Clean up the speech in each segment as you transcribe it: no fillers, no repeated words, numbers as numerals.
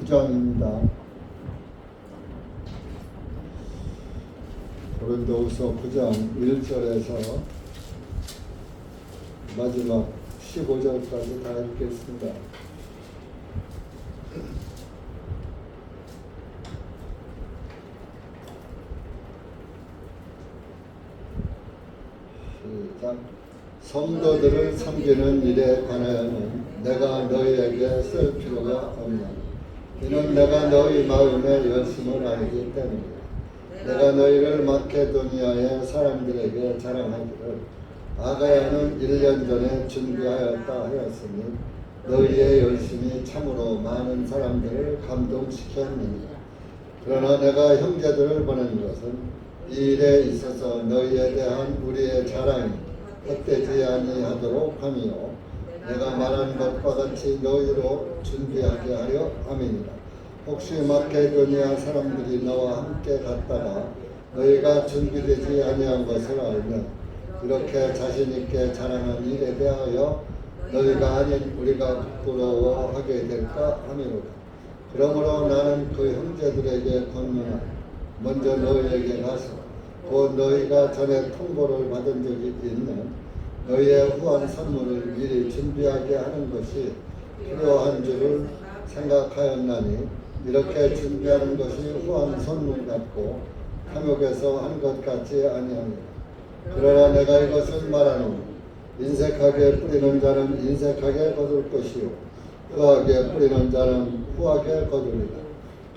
9장입니다. 고린도후서 9장 1절에서 마지막 15절까지 다 읽겠습니다. 시작. 성도들을 섬기는 일에 관하여는 내가 너희에게 쓸 필요가 없나. 이는 내가 너희 마음의 열심을 알기 때문이다. 내가 너희를 마케도니아의 사람들에게 자랑하기를 아가야는 1년 전에 준비하였다 하였으니 너희의 열심이 참으로 많은 사람들을 감동시켰느니라. 그러나 내가 형제들을 보낸 것은 이 일에 있어서 너희에 대한 우리의 자랑이 헛되지 아니하도록 함이요 내가 말한 것과 같이 너희로 준비하게 하려 함이니라. 혹시 마케도니아 사람들이 너와 함께 갔다가 너희가 준비되지 아니한 것을 알면 이렇게 자신 있게 자랑한 일에 대하여 너희가 아닌 우리가 부끄러워하게 될까 함이로다. 그러므로 나는 그 형제들에게 권면하여 먼저 너희에게 가서 곧 너희가 전에 통보를 받은 적이 있는 너희의 후한 선물을 미리 준비하게 하는 것이 필요한 줄을 생각하였나니 이렇게 준비하는 것이 후한 선물 같고 탐욕에서 한 것 같지 아니합니다. 그러나 내가 이것을 말하노니 인색하게 뿌리는 자는 인색하게 거둘 것이요 후하게 뿌리는 자는 후하게 거두리라.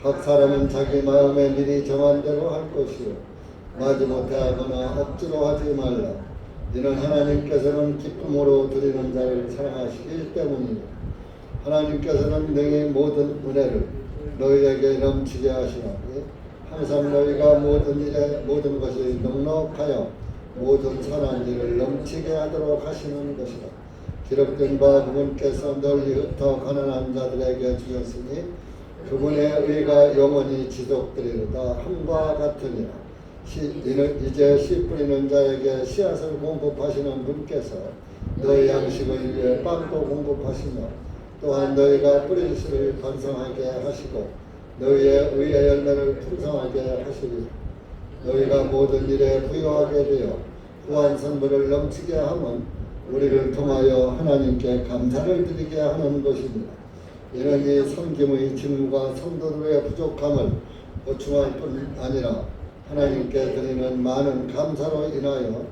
각 사람은 자기 마음에 미리 정한 대로 할 것이요 마지못해 하거나 억지로 하지 말라. 이는 하나님께서는 기쁨으로 드리는 자를 사랑하시기 때문이니 하나님께서는 능히 모든 은혜를 너희에게 넘치게 하시나니 항상 너희가 모든 일에 모든 것이 넉넉하여 모든 선한 일을 넘치게 하도록 하시는 것이다. 기록된 바 그분께서 널리 흩어 가난한 자들에게 주셨으니 그분의 의가 영원히 지속되리로다 함과 같으니라. 이제 씨 뿌리는 자에게 씨앗을 공급하시는 분께서 너희 양식을 위해 빵도 공급하시며 또한 너희가 뿌린 씨를 번성하게 하시고 너희의 의의 열매를 풍성하게 하시리라. 너희가 모든 일에 부유하게 되어 후한 선물을 넘치게 하면 우리를 통하여 하나님께 감사를 드리게 하는 것입니다. 이는 이 섬김의 짐과 성도들의 부족함을 보충할 뿐 아니라 하나님께 드리는 많은 감사로 인하여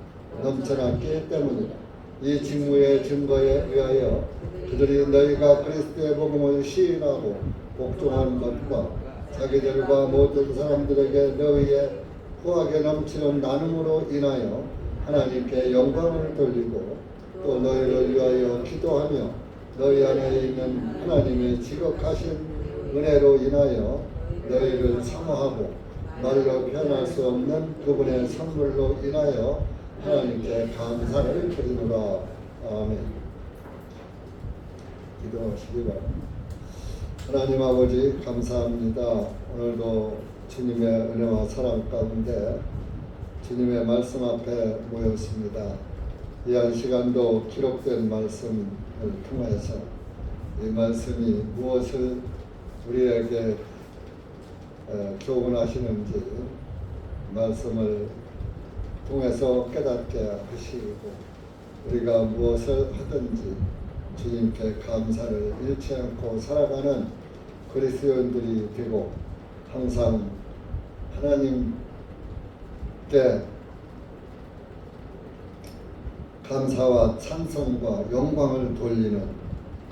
넘쳐났기 때문이다. 이 직무의 증거에 의하여 그들이 너희가 그리스도의 복음을 시인하고 복종한 것과 자기들과 모든 사람들에게 너희의 후하게 넘치는 나눔으로 인하여 하나님께 영광을 돌리고 또 너희를 위하여 기도하며 너희 안에 있는 하나님의 지극하신 은혜로 인하여 너희를 사모하고 말로 표현할 수 없는 그분의 선물로 인하여 하나님께 감사를 드리노라. 아멘. 기도하시기 바랍니다. 하나님 아버지 감사합니다. 오늘도 주님의 은혜와 사랑 가운데 주님의 말씀 앞에 모였습니다. 이 한 시간도 기록된 말씀을 통해서 이 말씀이 무엇을 우리에게 교훈하시는지 말씀을 통해서 깨닫게 하시고 우리가 무엇을 하든지 주님께 감사를 잃지 않고 살아가는 그리스도인들이 되고 항상 하나님께 감사와 찬송과 영광을 돌리는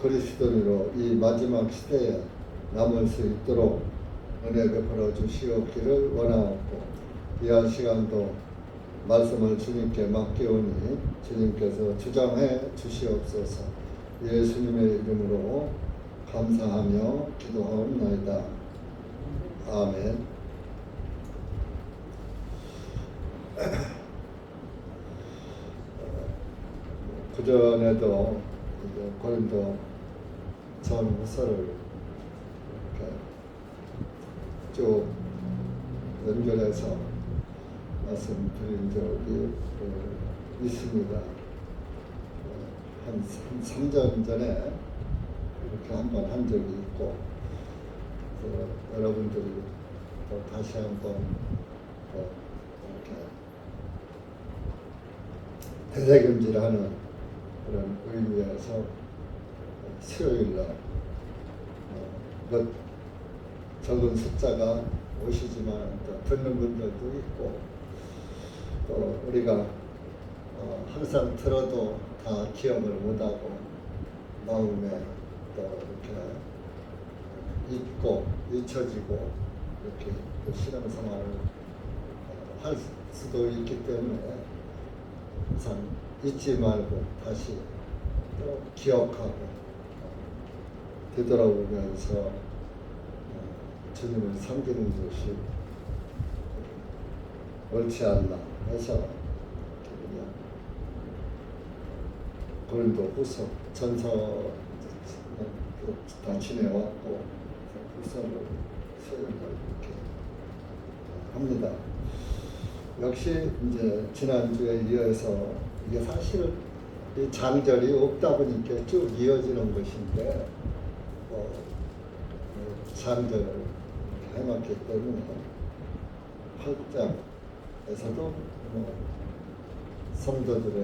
그리스도인으로 이 마지막 시대에 남을 수 있도록 은혜 베풀어 주시옵기를 원하옵고 이 한 시간도 말씀을 주님께 맡기오니 주님께서 주장해 주시옵소서. 예수님의 이름으로 감사하며 기도하옵나이다. 아멘. 그전에도 고린도 전후서를 이렇게 쭉 연결해서 말씀드린 적이 있습니다. 한 3년 전에 이렇게 한번 한 적이 있고 그래서 여러분들이 또 다시 한번 또 이렇게 대대금질하는 그런 의미에서 수요일날 몇 적은 숫자가 오시지만 또 듣는 분들도 있고 또 우리가 항상 들어도 다 기억을 못하고 마음에 또 이렇게 잊고 잊혀지고 이렇게 그 신앙생활을 할 수도 있기 때문에 항상 잊지 말고 다시 또 기억하고 되돌아오면서 주님을 섬기는 것이 옳지 않나 해서 고린도후서 전서 다 지내왔고 후서를 수요일날 이렇게 합니다. 역시 이제 지난주에 이어서 이게 사실은 이 장절이 없다 보니까 쭉 이어지는 것인데 장절을 해놨기 때문에 8장에서도 성도들의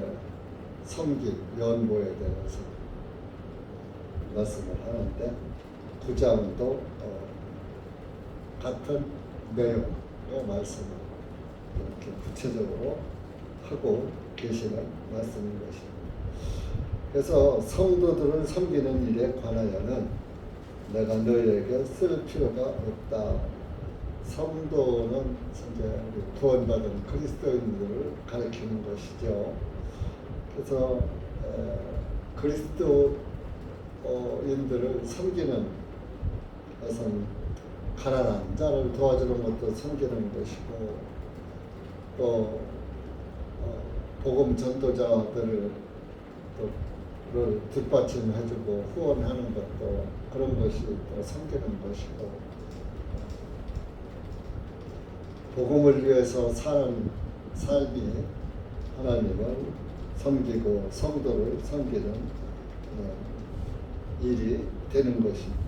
섬김, 연보에 대해서 말씀을 하는데 9장도 같은 내용의 말씀을 이렇게 구체적으로 하고 계시는 말씀인 것입니다. 그래서 성도들을 섬기는 일에 관하여는 내가 너희에게 쓸 필요가 없다. 성도는 이제 구원받은 그리스도인들을 가리키는 것이죠. 그래서 그리스도인들을 섬기는 것은 가난한 자를 도와주는 것도 섬기는 것이고 또 복음 전도자들을 뒷받침해주고 후원하는 것도 그런 것이 또 섬기는 것이고 복음을 위해서 사는 삶이 하나님을 섬기고 성도를 섬기는 일이 되는 것입니다.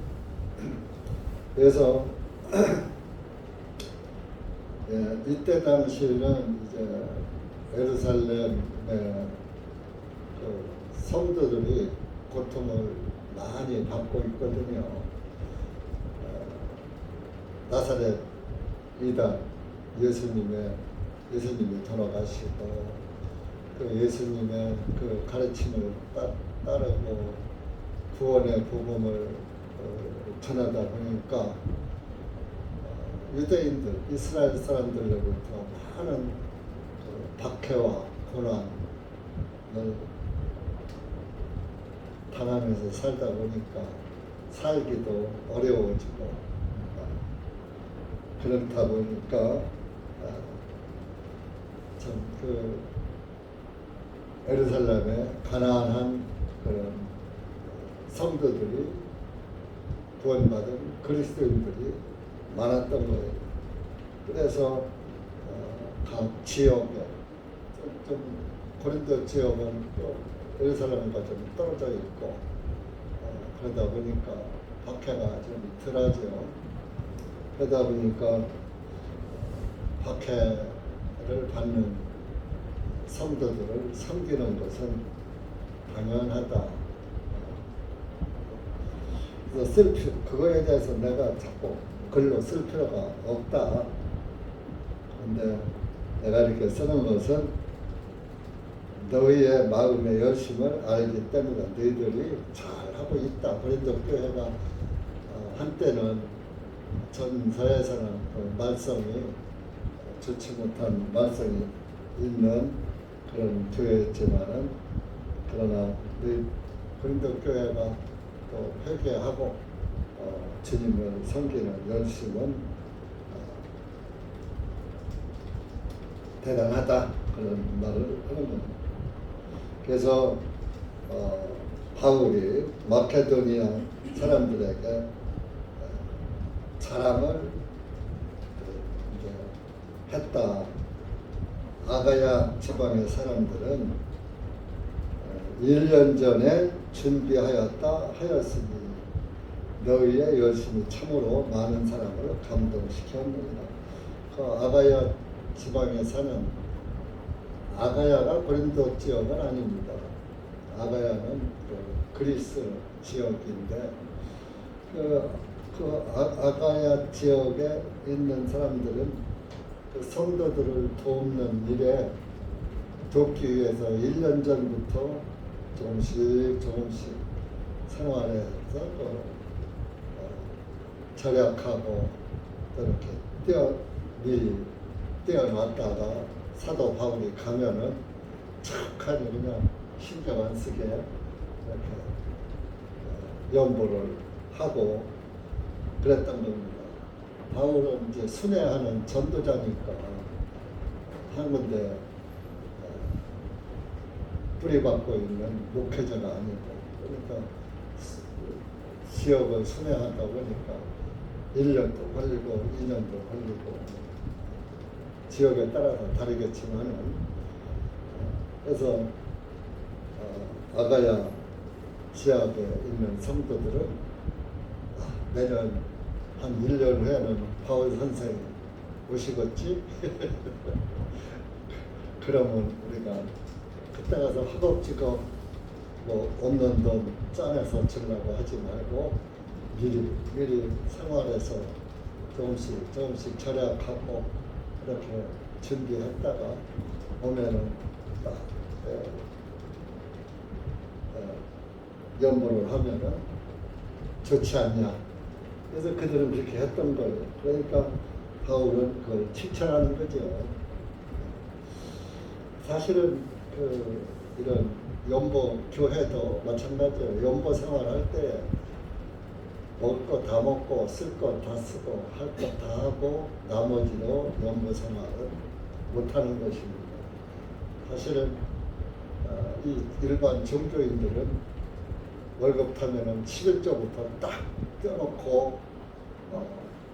그래서 이때 당시에는 이제 예루살렘의 그 성도들이 고통을 많이 받고 있거든요. 나사렛 이단 예수님이 돌아가시고 그 예수님의 그 가르침을 따르고 구원의 복음을 전하다 보니까 유대인들, 이스라엘 사람들로부터 많은 그 박해와 고난을 당하면서 살다 보니까 살기도 어려워지고 그렇다 보니까 참 그 예루살렘에 가난한 그런 성도들이 구원받은 그리스도인들이 많았던 거예요. 그래서 각 지역에 좀 고린도 지역은 또 예루살렘과 좀 떨어져 있고 그러다 보니까 박해가 좀 덜하죠. 그러다 보니까 박해를 받는 성도들을 섬기는 것은 당연하다. 그래서 그거에 대해서 내가 자꾸 글로 쓸 필요가 없다. 그런데 내가 이렇게 쓰는 것은 너희의 마음의 열심을 알기 때문에 너희들이 잘하고 있다. 고린도 교회가 한때는 전서에서는 그 말썽이 좋지 못한 말썽이 있는 그런 교회였지만은 그러나 고린도 교회가 또 회개하고 주님을 섬기는 열심은 대단하다 그런 말을 하는 겁니다. 그래서 바울이 마케도니아 사람들에게 자랑을 이제 했다. 아가야 지방의 사람들은 1년 전에 준비하였다 하였으니 너희의 열심이 참으로 많은 사람을 감동시켰느니라. 그 아가야 지방에 사는 아가야가 고린도 지역은 아닙니다. 아가야는 그 그리스 지역인데 아가야 지역에 있는 사람들은 그 성도들을 돕는 일에 돕기 위해서 1년 전부터 조금씩 생활해서 절약하고 이렇게 미리 떼어놨다가 사도 바울이 가면은 착하니 그냥 신경 안 쓰게 이렇게 연보를 하고 그랬던 겁니다. 바울은 이제 순회하는 전도자니까 한 군데 뿌리박고 있는 목회자가 아니고, 그러니까 지역을 순회하다 보니까 1년도 걸리고 2년도 걸리고 지역에 따라서 다르겠지만은, 그래서 아가야 지역에 있는 성도들은 내년 한 1년 후에는 바울 선생이 오시겠지? 그러면 우리가 그때 가서 허겁지겁 뭐 없는 돈 짜내서 주려고 하지 말고 미리 생활해서 조금씩 절약하고 이렇게 준비했다가 오면은 딱 연보를 하면은 좋지 않냐. 그래서 그들은 그렇게 했던 거예요. 그러니까 바울은 그걸 칭찬하는 거죠. 사실은 이런 연보 교회도 마찬가지예요. 연보 생활할 때 먹을 거 다 먹고 쓸 거 다 쓰고 할 거 다 하고 나머지로 연보 생활을 못하는 것입니다. 사실은 이 일반 종교인들은 월급 타면은 11조부터 딱 떼어놓고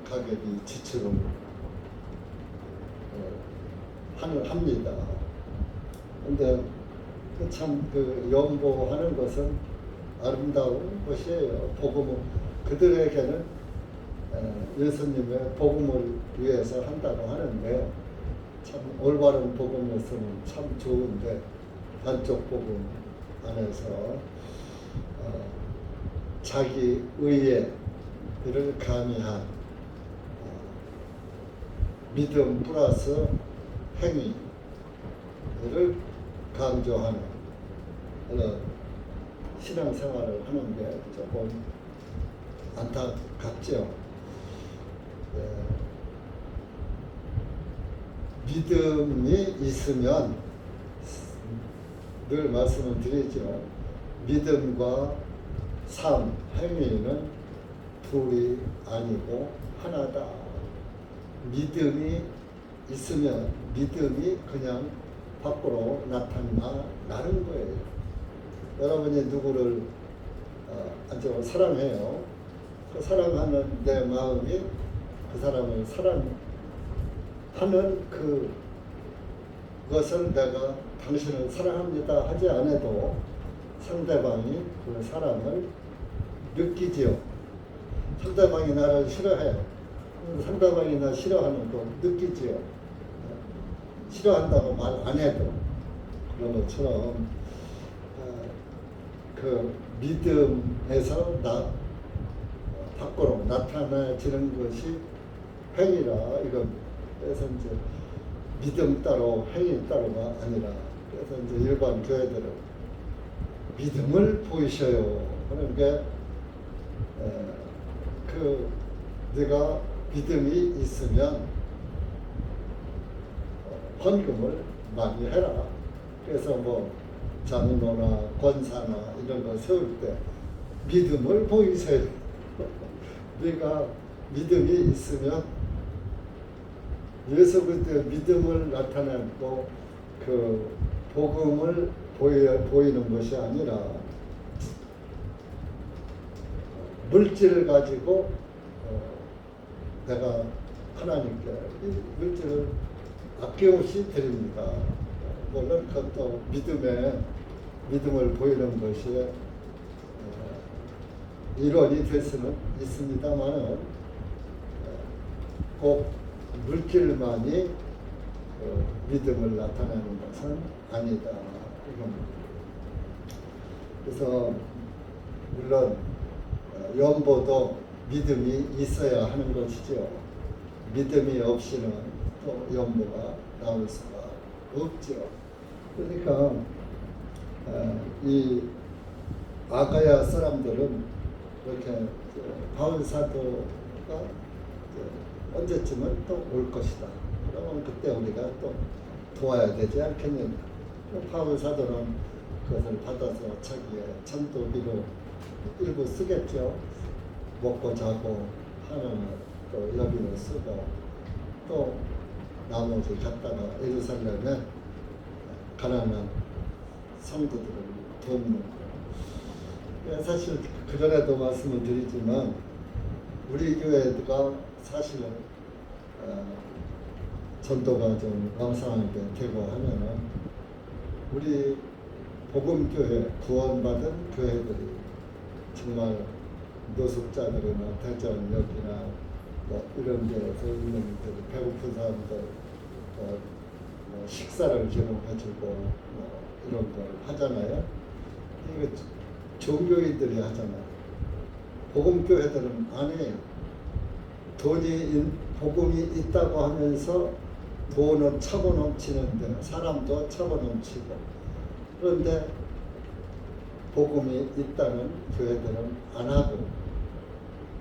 가격이 지출을 합니다. 근데 참 연보하는 것은 아름다운 것이에요. 복음은 그들에게는 예수님의 복음을 위해서 한다고 하는데 참 올바른 복음이었으면 참 좋은데 반쪽 복음 안에서 자기 의의를 가미한 믿음 플러스 행위를 강조하는 그런 신앙생활을 하는 게 조금 안타깝죠. 믿음이 있으면 늘 말씀을 드리죠. 믿음과 삶, 행위는 둘이 아니고 하나다. 믿음이 있으면 믿음이 그냥 밖으로 나타나는 거예요. 여러분이 누구를 아주 사랑해요. 그 사랑하는 내 마음이 그 사람을 사랑하는 그것을 내가 당신을 사랑합니다 하지 않아도 상대방이 그 사랑을 느끼지요. 상대방이 나를 싫어해요. 상대방이 나 싫어하는 거 느끼지요. 싫어한다고 말 안 해도 그런 것처럼 그 믿음에서 밖으로 나타나지는 것이 행위라 이건. 그래서 이제 믿음 따로 행위 따로가 아니라, 그래서 이제 일반 교회들은 믿음을 보이셔요. 그런 게 네가 믿음이 있으면 헌금을 많이 해라. 그래서 뭐 장로나 권사나 이런 거 세울 때 믿음을 보이세요. 네가 믿음이 있으면 예수 그리스도의 믿음을 나타내고 그 복음을 보이는 것이 아니라 물질을 가지고 내가 하나님께 이 물질을 아낌없이 드립니다. 물론 그것도 믿음을 보이는 것이 일원이 될 수는 있습니다만은 꼭 물질만이 믿음을 나타내는 것은 아니다 이겁니다. 그래서 물론 연보도 믿음이 있어야 하는 것이죠. 믿음이 없이는 또 연보가 나올 수가 없죠. 그러니까 이 아가야 사람들은 이렇게 바울 사도가 언제쯤은 또 올 것이다. 그러면 그때 우리가 또 도와야 되지 않겠느냐. 바울 사도는 그것을 받아서 자기의 전도비로 일부 쓰겠죠. 먹고 자고 하는 또 여비로 쓰고 또 나머지 갖다가 예루살렘에 가난한 성도들을 돕는 거. 사실 그전에도 말씀을 드리지만 우리 교회가 사실은 전도가 좀 왕성하게 되고 하면은 우리 복음교회 구원받은 교회들이 정말 노숙자들이나 대전역이나 뭐 이런 데서 있는 배고픈 사람들 뭐 식사를 제공해주고 뭐 이런 걸 하잖아요. 이거 종교인들이 하잖아요. 복음교회들은 안 해요. 복음이 있다고 하면서 돈은 차고 넘치는데 사람도 차고 넘치고 그런데 복음이 있다는 교회들은 안 하고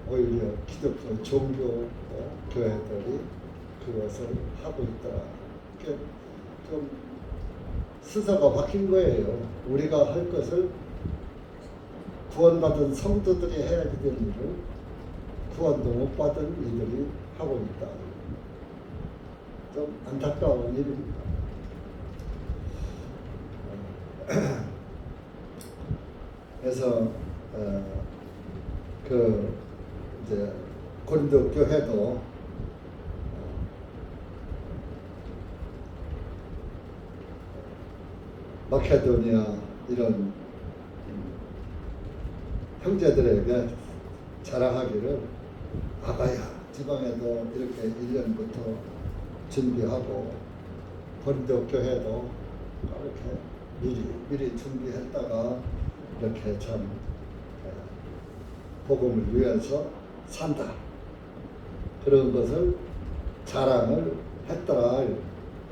오히려 기독교 종교 교회들이 그것을 하고 있더라. 좀 스사가 바뀐 거예요. 우리가 할 것을 구원받은 성도들이 해야지 될 일을 구원도 못 받은 이들이 하고 있다. 좀 안타까운 일입니다. 그래서 이제 고린도 교회도 마케도니아 이런 형제들에게 자랑하기를 아가야 지방에도 이렇게 1년부터 준비하고 고린도 교회도 이렇게 미리 준비했다가 이렇게 참 복음을 위해서 산다 그런 것을 자랑을 했더라.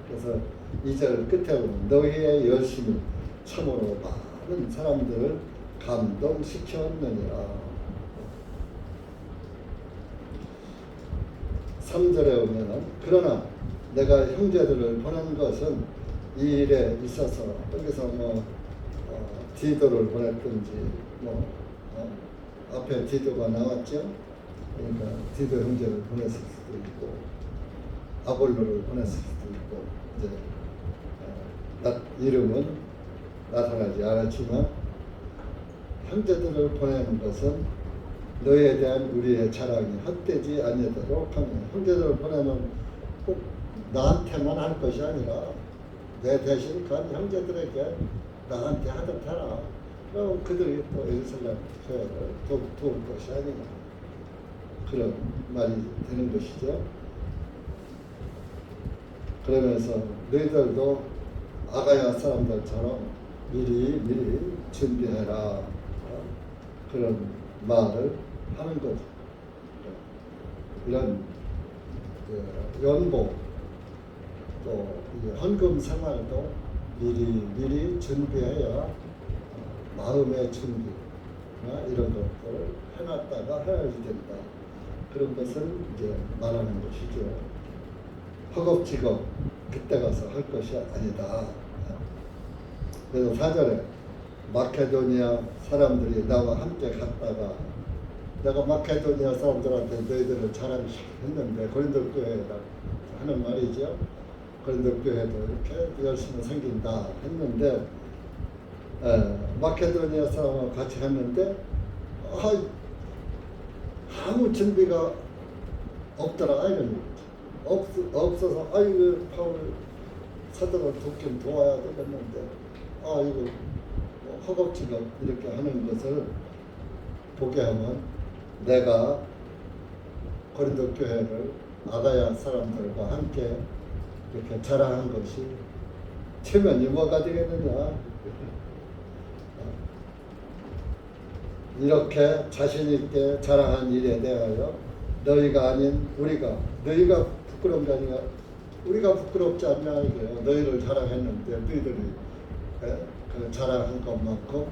그래서 2절 끝에 보면 너희의 열심이 참으로 많은 사람들을 감동시켰느니라. 3절에 오면은 그러나 내가 형제들을 보낸 것은 이 일에 있어서 여기서 디도를 보냈든지 앞에 디도가 나왔죠. 그러니까 디도 형제를 보냈을 수도 있고 아볼로를 보냈을 수도 있고 이제 이름은 나타나지 않았지만 형제들을 보내는 것은 너희에 대한 우리의 자랑이 헛되지 아니하도록 하며 형제들을 보내면 꼭 나한테만 할 것이 아니라 내 대신 간 형제들에게 나한테 하듯 하라. 그럼 그들이 또 예루살렘 교회를 도울 것이 아니냐 그런 말이 되는 것이죠. 그러면서 너희들도 아가야 사람들처럼 미리 준비해라 그런 말을 하는 거죠. 이런 연보 또 헌금 생활도 미리 준비해야 마음의 준비나 이런 것들을 해놨다가 해야지 된다. 그런 것을 이제 말하는 것이죠. 허겁지겁 그때 가서 할 것이 아니다. 그래서 4절에 마케도니아 사람들이 나와 함께 갔다가 내가 마케도니아 사람들한테 너희들을 자랑했는데 고린도 교회에다 하는 말이죠. 고린도 교회도 이렇게 열심히 생긴다 했는데 마케도니아 사람하고 같이 했는데 아무 준비가 없더라 이런 없어서 아이고 바울 사도가 돕긴 도와야 되겠는데 이거 허겁지겁 이렇게 하는 것을 보게 하면 내가 고린도 교회를 아가야 사람들과 함께 이렇게 자랑한 것이 체면이 뭐가 되겠느냐. 이렇게 자신 있게 자랑한 일에 대하여 너희가 아닌 우리가, 너희가 부끄러운 게 아니라 우리가 부끄럽지 않냐 이게요. 너희를 자랑했는데 너희들이 그 자랑한 것만큼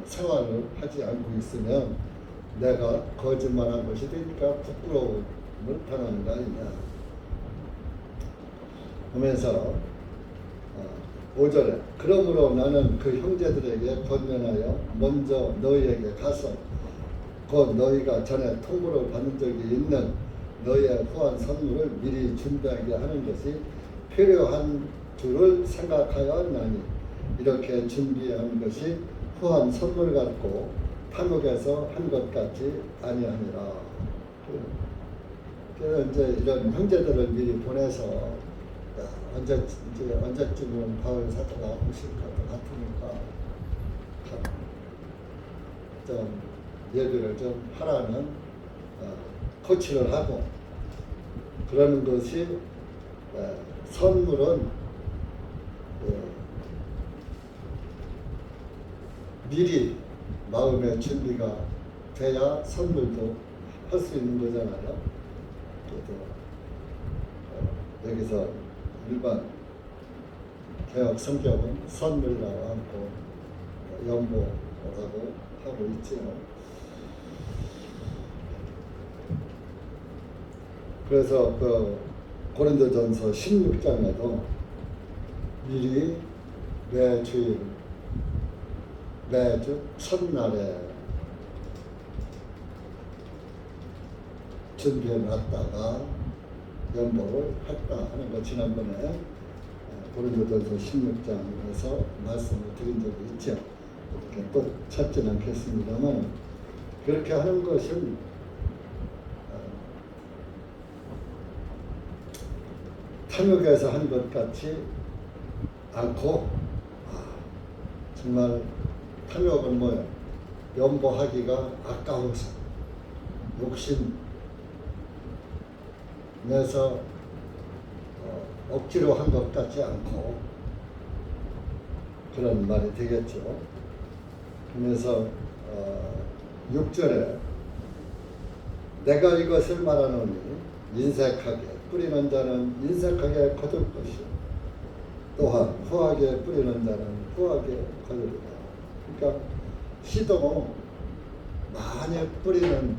생활을 하지 않고 있으면 내가 거짓말한 것이 되니까 부끄러움을 당하는 거 아니냐 하면서 5절에 그러므로 나는 그 형제들에게 권면하여 먼저 너희에게 가서 곧 너희가 전에 통보를 받은 적이 있는 너희의 후한 선물을 미리 준비하게 하는 것이 필요한 줄을 생각하였나니 이렇게 준비한 것이 후한 선물 같고 탐욕에서 한 것 같지 아니하니라. 그래서 이제 이런 형제들을 미리 보내서 언제쯤은 바울 사도가 오실 것 같으니까 좀 예비를 좀 하라는 코치를 하고 그러는 것이 선물은 미리 마음의 준비가 돼야 선물도 할 수 있는 거잖아요. 여기서 일반 개혁 성경은 선물이라고 하고 연보라고 하고 있지요. 그래서 그 고린도전서 16장에도 미리 매주 첫날에 준비해 놨다가 연보를 했다 하는 거 지난번에 고린도전서 16장에서 말씀을 드린 적이 있죠. 이렇게 또 찾지는 않겠습니다만 그렇게 하는 것은 탐욕에서 한 것 같지 않고 정말 탐욕은 뭐예요? 연보하기가 아까워서 욕심 내서 억지로 한 것 같지 않고 그런 말이 되겠죠. 그래서 6절에 내가 이것을 말하노니 인색하게 뿌리는 자는 인색하게 거둘 것이요 또한 후하게 뿌리는 자는 후하게 거두리라. 그러니까 시도 많이 뿌리는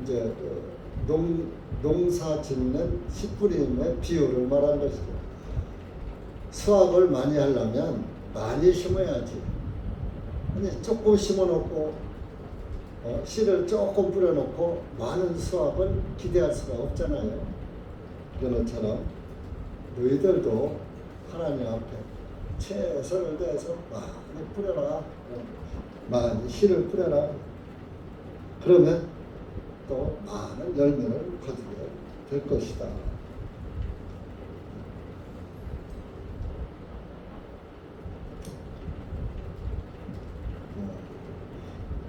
이제 농사 짓는 씨 뿌림의 비율을 말한 것이죠. 수확을 많이 하려면 많이 심어야지. 아니 조금 심어놓고 씨를 조금 뿌려놓고 많은 수확을 기대할 수가 없잖아요. 그런 것처럼 너희들도 하나님 앞에 최선을 다해서 많이 뿌려라. 많이 씨를 뿌려라. 그러면 또 많은 열매를 거두게 될 것이다.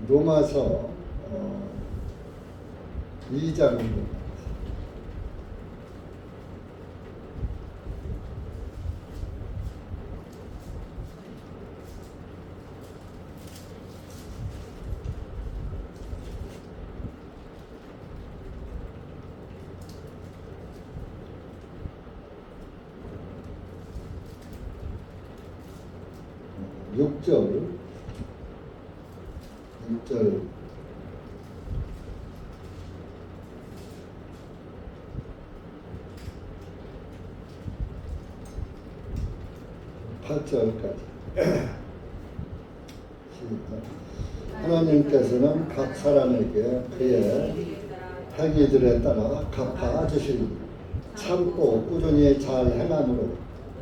로마서 2장입니다. 6절 8절까지 하나님께서는 각 사람에게 그의 행위들에 따라 갚아 주시니 참고 꾸준히 잘 행함으로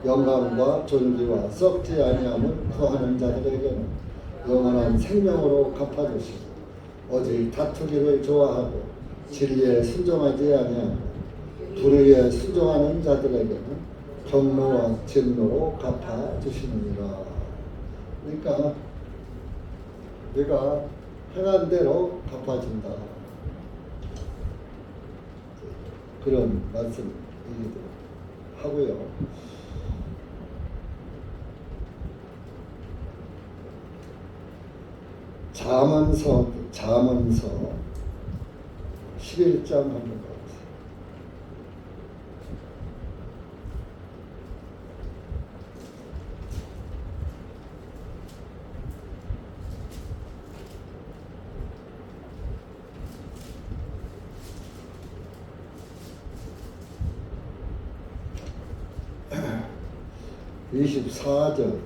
영광과 존귀와 썩지 아니함을 구하는 자들에게는 영원한 생명으로 갚아주시고 오직 다투기를 좋아하고 진리에 순종하지 아니하고 불의에 순종하는 자들에게는 경로와 진노로 갚아주시느니라. 그러니까 내가 행한 대로 갚아준다. 그런 말씀 하고요. 잠언서 11장 한번 봐보세요. (24절)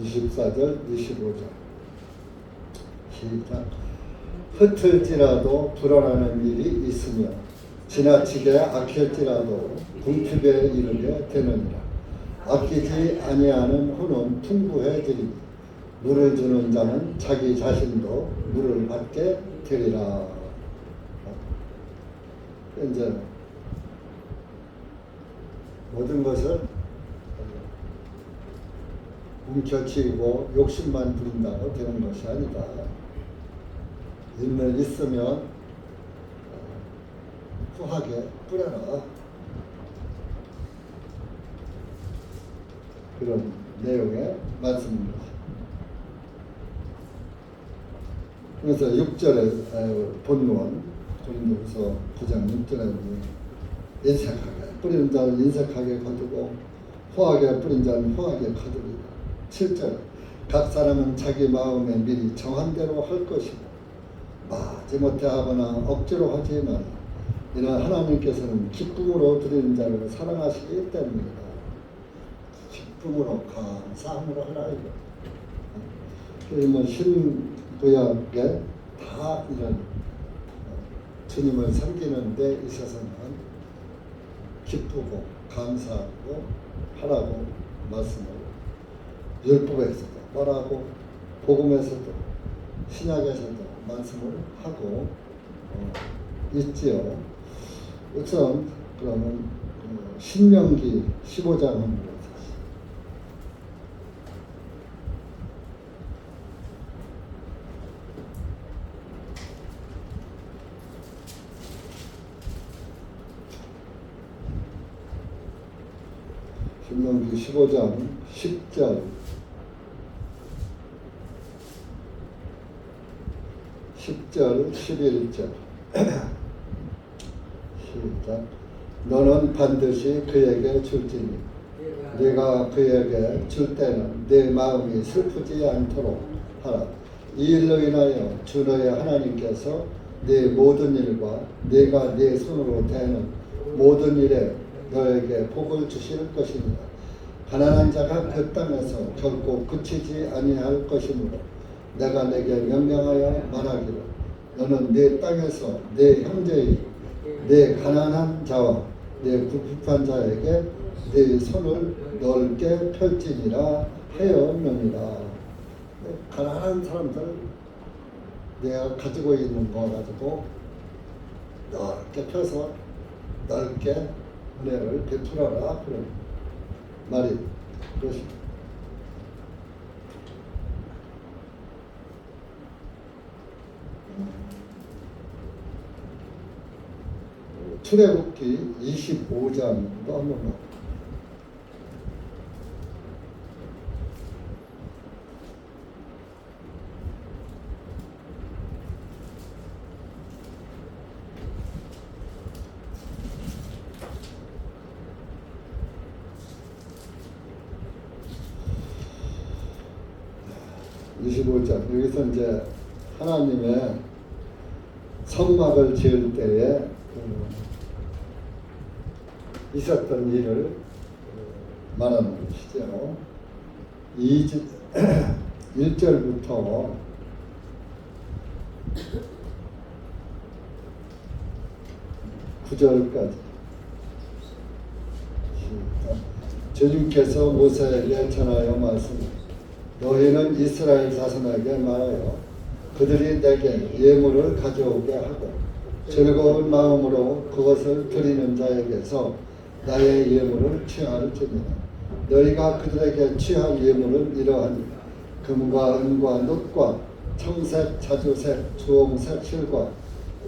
24절, 25절. 시작. 흩을지라도 불어나는 일이 있으며 지나치게 아낄지라도 궁핍에 이르게 되느니라. 아끼지 아니하는 후는 풍부해지리니 물을 주는 자는 자기 자신도 물을 받게 되리라. 이제 모든 것을 움켜쥐고 욕심만 부린다고 되는 것이 아니다. 일면 있으면 후하게 뿌려라. 그런 내용의 말씀입니다. 그래서 6절에 본문 고린도후서 9장 6절에 인색하게 뿌리는 자는 인색하게 거두고 후하게 뿌린 자는 후하게 거두리라. 7절 각 사람은 자기 마음에 미리 정한 대로 할 것이고 마지못해 하거나 억지로 하지 말라. 이는 하나님께서는 기쁨으로 드리는 자를 사랑하시기 때문이다. 기쁨으로 감사함으로 하라 이거. 그러면 신구약에 다 이런 주님을 섬기는 데 있어서는 기쁘고 감사하고 하라고 말씀을 율법에서도 말하고 복음에서도 신약에서도 말씀을 하고 있지요. 우선 그러면 신명기 15장 한번 보세요. 신명기 15장 10절 10절 11절 시작. 너는 반드시 그에게 줄지니 네가 그에게 줄 때는 내 마음이 슬프지 않도록 하라. 이 일로 인하여 주 너의 하나님께서 네 모든 일과 네가 네 손으로 대하는 모든 일에 너에게 복을 주실 것이니라. 가난한 자가 그 땅에서 결코 그치지 아니할 것이므로 내가 내게 명령하여 말하기를 너는 네 땅에서 네 형제의 네 가난한 자와 네 부핍한 자에게 네 손을 넓게 펼지니라 하였느니라. 가난한 사람들 내가 가지고 있는 거 가지고 넓게 펴서 넓게 은혜를 베풀어라 그런 말이 그것입니다. 출애굽기 25장도 한번 봐. 여기서 이제 하나님의 성막을 지을 때에 있었던 일을 말하는 것이죠. 1절부터 9절까지 주님께서 모세에게 전하여 말씀하시되 너희는 이스라엘 자손에게 말하여 그들이 내게 예물을 가져오게 하고 즐거운 마음으로 그것을 드리는 자에게서 나의 예물을 취할지니라. 너희가 그들에게 취할 예물은 이러하니 금과 은과 놋과 청색, 자주색, 주홍색 실과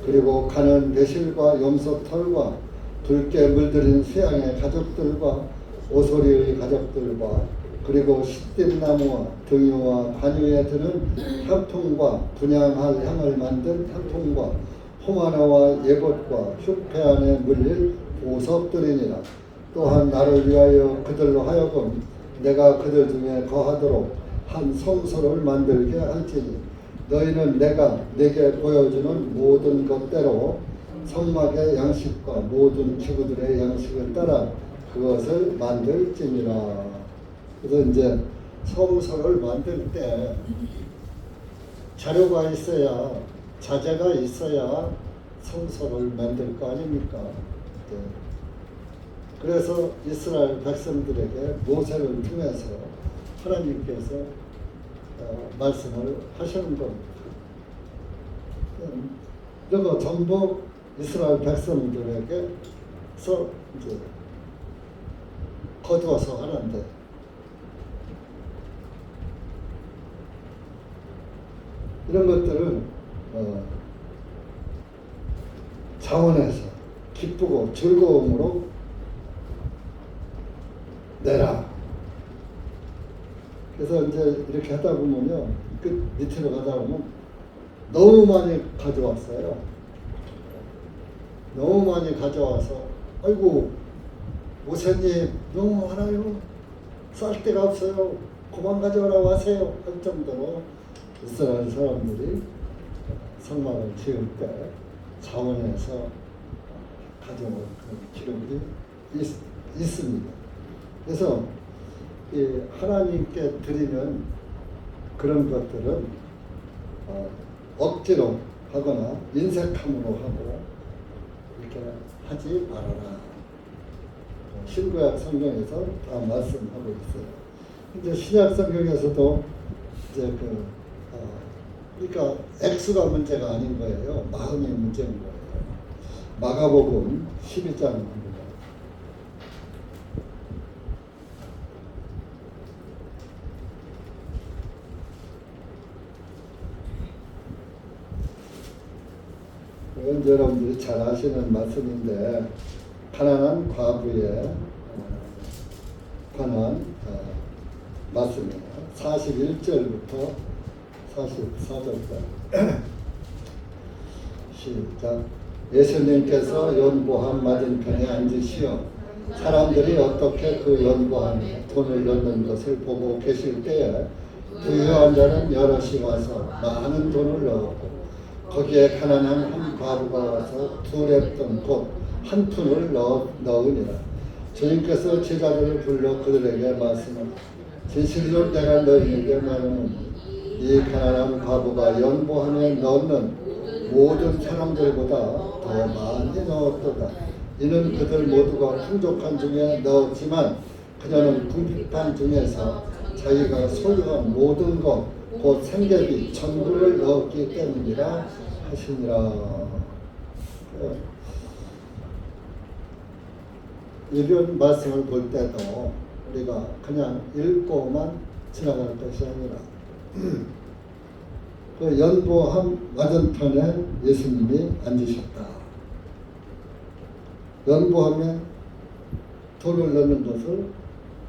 그리고 가는 배실과 염소 털과 붉게 물들인 수양의 가족들과 오소리의 가족들과 그리고 시띠나무와 등유와 관유에 드는 향통과 분향할 향을 만든 향통과 호마노와 예봇과 흉패 안에 물릴 보석들이니라. 또한 나를 위하여 그들로 하여금 내가 그들 중에 거하도록 한 성소를 만들게 할지니 너희는 내가 내게 보여주는 모든 것대로 성막의 양식과 모든 기구들의 양식을 따라 그것을 만들지니라. 그래서 이제 성소를 만들 때 자료가 있어야 자재가 있어야 성소를 만들 거 아닙니까? 네. 그래서 이스라엘 백성들에게 모세를 통해서 하나님께서 말씀을 하시는 겁니다. 그리고 전부 이스라엘 백성들에게서 이제 거두어서 하는데 이런 것들을 자원해서 기쁘고 즐거움으로 내라. 그래서 이제 이렇게 하다 보면요, 끝 밑으로 가다 보면 너무 많이 가져왔어요. 너무 많이 가져와서 아이고 모세님 너무 많아요. 쌀 데가 없어요. 그만 가져오라고 하세요. 할 정도로 이스라엘 사람들이 성막을 지을 때 자원해서 가져온 그 기록이 있습니다. 그래서 이 하나님께 드리는 그런 것들은 억지로 하거나 인색함으로 하고 이렇게 하지 말아라. 신구약 성경에서 다 말씀하고 있어요. 이제 신약 성경에서도 이제 그러니까 액수가 문제가 아닌 거예요. 마음이 문제인 거예요. 마가복음 12장입니다. 이건 여러분들이 잘 아시는 말씀인데 가난한 과부에 관한 말씀이에요. 41절부터 44절까지 시작. 예수님께서 연보함 맞은편에 앉으시어 사람들이 어떻게 그 연보함에 돈을 넣는 것을 보고 계실 때에 부유한 자는 여럿이 와서 많은 돈을 넣었고 거기에 가난한 한 과부가 와서 두 랩돈 곧 한 푼을 넣으니라. 주님께서 제자들을 불러 그들에게 말씀하시되 진실로 내가 너희에게 말하노니 이 가난한 과부가 연보함에 넣는 모든 사람들보다 더 많이 넣었도다. 이는 그들 모두가 풍족한 중에 넣었지만 그녀는 궁핍한 중에서 자기가 소유한 모든 것 곧 생계비 전부를 넣었기 때문이라 하시니라. 이런 말씀을 볼 때도 우리가 그냥 읽고만 지나갈 것이 아니라 그 연보함 맞은편에 예수님이 앉으셨다. 연보함에 돈을 넣는 것을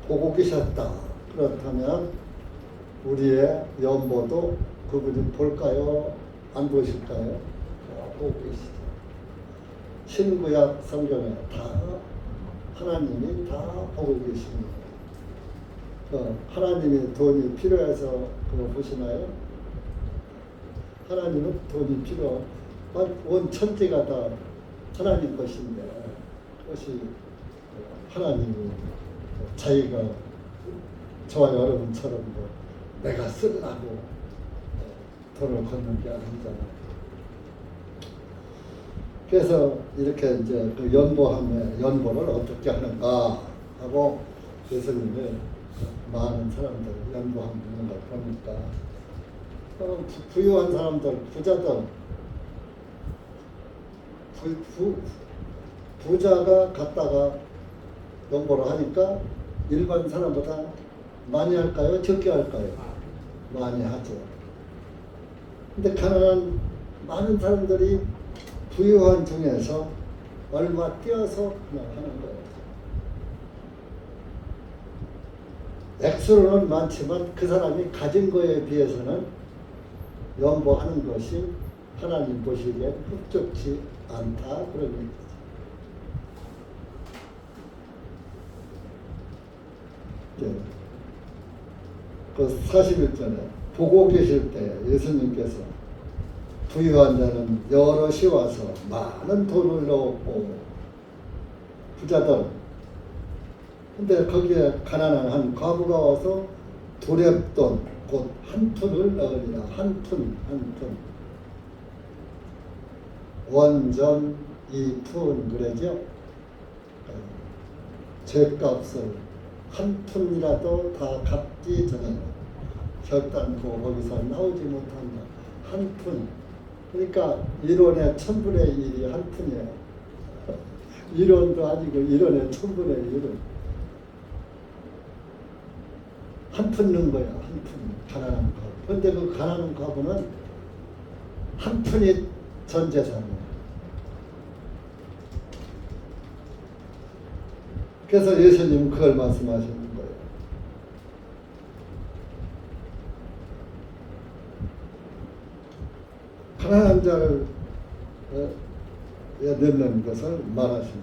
보고 계셨다. 그렇다면 우리의 연보도 그분이 볼까요? 안 보실까요? 보고 계시죠. 신구약 성경에 다 하나님이 다 보고 계십니다. 하나님이 돈이 필요해서 그거 보시나요? 하나님은 돈이 온 천지가 다 하나님 것인데 그것이 하나님이 자기가 저와 여러분처럼 내가 쓰려고 돈을 걷는 게 아니잖아요. 그래서 이렇게 이제 그 연보를 어떻게 하는가 하고 예수님이 많은 사람들 연보하는 걸 보니까 부유한 사람들, 부자들, 부자가 갔다가 연보를 하니까 일반 사람보다 많이 할까요? 적게 할까요? 많이 하죠. 근데 가난한 많은 사람들이 부유한 중에서 얼마 띄어서 그냥 하는 거예요. 액수로는 많지만 그 사람이 가진 거에 비해서는 연보하는 것이 하나님 보시기에 흡족치 않다 그런 얘기죠. 그 40일전에 보고 계실 때 예수님께서 부유한 자는 여럿이 와서 많은 돈을 넣었고 부자들 근데 거기에 가난한 한 과부가 와서 두렙돈 곧 한 푼을 넣으니라. 한 푼. 원전 2푼 그러죠. 죄값을 한 푼이라도 다 갚기 전에 결단코 거기서 나오지 못한다. 한 푼. 그러니까 1원에 1000분의 1이 한 푼이에요. 1원도 아니고 1원에 1000분의 1은. 한 푼 넣은 거야. 한 푼. 가난한 과부. 그런데 그 가난한 과부는 한 푼이 전 재산이야. 그래서 예수님은 그걸 말씀하시는 거예요. 가난한 자를 넣는 것을 말하시는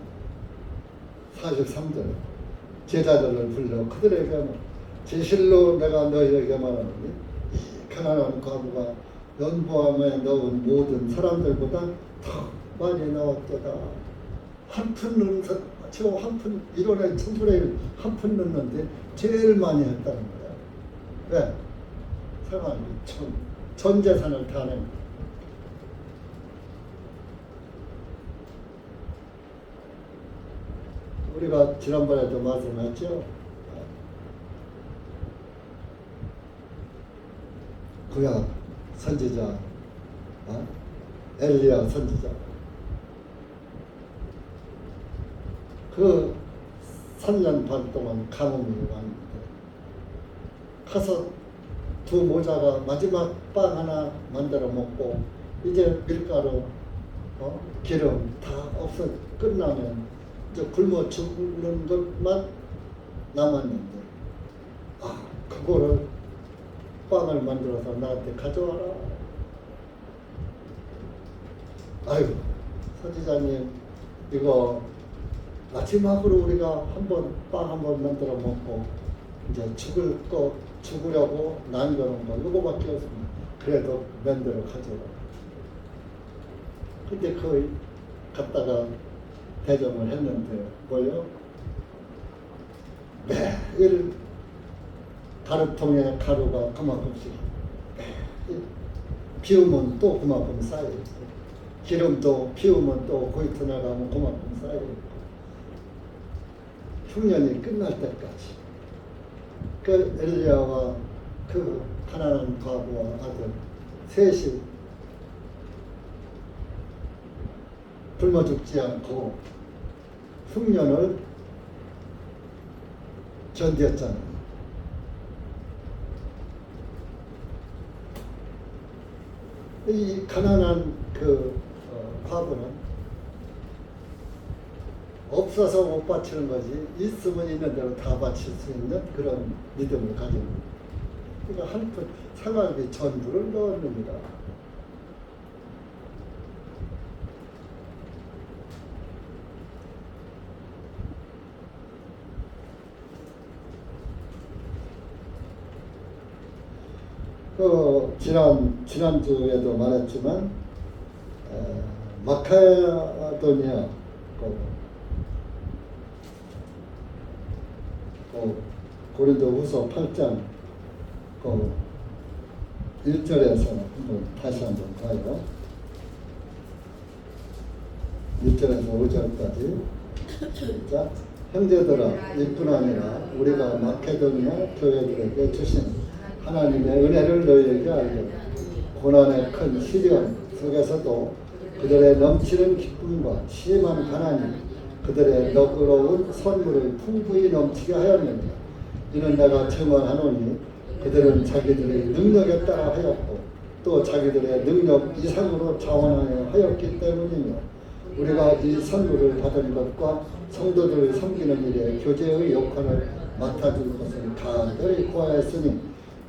43절 제자들을 불러 그들에게 진실로 내가 너희에게 말하노니 가난한 과부가 연보함에 넣은 모든 사람들보다 더 많이 넣었도다. 한 푼 넣는 사람 지금 한 푼 1원에 1000분의 1 한 푼 넣는데 제일 많이 했다는 거야. 왜? 사람이 전 재산을 다 낸 거야. 우리가 지난번에도 말씀했죠. 구약 선지자 엘리야 선지자 그 3년 반 동안 가뭄이 왔는데 가서 두 모자가 마지막 빵 하나 만들어 먹고 이제 밀가루 기름 다 없어 끝나면 이제 굶어 죽는 것만 남았는데 그거를 빵을 만들어서 나한테 가져와라. 아이고 선지자님 이거 마지막으로 우리가 빵 한 번 만들어 먹고 이제 죽으려고 남겨놓은 거 이거밖에 없습니다. 그래도 만들어 가져라. 근데 거의 갔다가 대접을 했는데 뭐요? 매일 가루통에 가루가 그만큼씩 비우면 또 그만큼 쌓여있고 기름도 비우면 또 고이트 나가면 그만큼 쌓여있고 흉년이 끝날 때까지 그 엘리야와 그 가난한 과부와 아들 셋이 굶어 죽지 않고 흉년을 견뎠잖아요. 이 가난한 그 과부는 없어서 못 바치는 거지 있으면 있는 대로 다 바칠 수 있는 그런 믿음을 가지는 거예요. 그러니까 한 푼 생활비 전부를 넣었습니다. 지난주에도 말했지만 마케도니아 고린도후서 8장 1절에서 다시 한번 봐요. 1절에서 5절까지 시작. 형제들아 이뿐 아니라 우리가 마케도니아 교회들에게 주신 하나님의 은혜를 너희에게 알게 고난의 큰 시련 속에서도 그들의 넘치는 기쁨과 심한 가난이 그들의 너그러운 선물을 풍부히 넘치게 하였느니라. 이는 내가 증언하노니 그들은 자기들의 능력에 따라 하였고 또 자기들의 능력 이상으로 자원하여 하였기 때문이며 우리가 이 선물을 받은 것과 성도들을 섬기는 일에 교제의 역할을 맡아줄 것을 간절히 구하였으니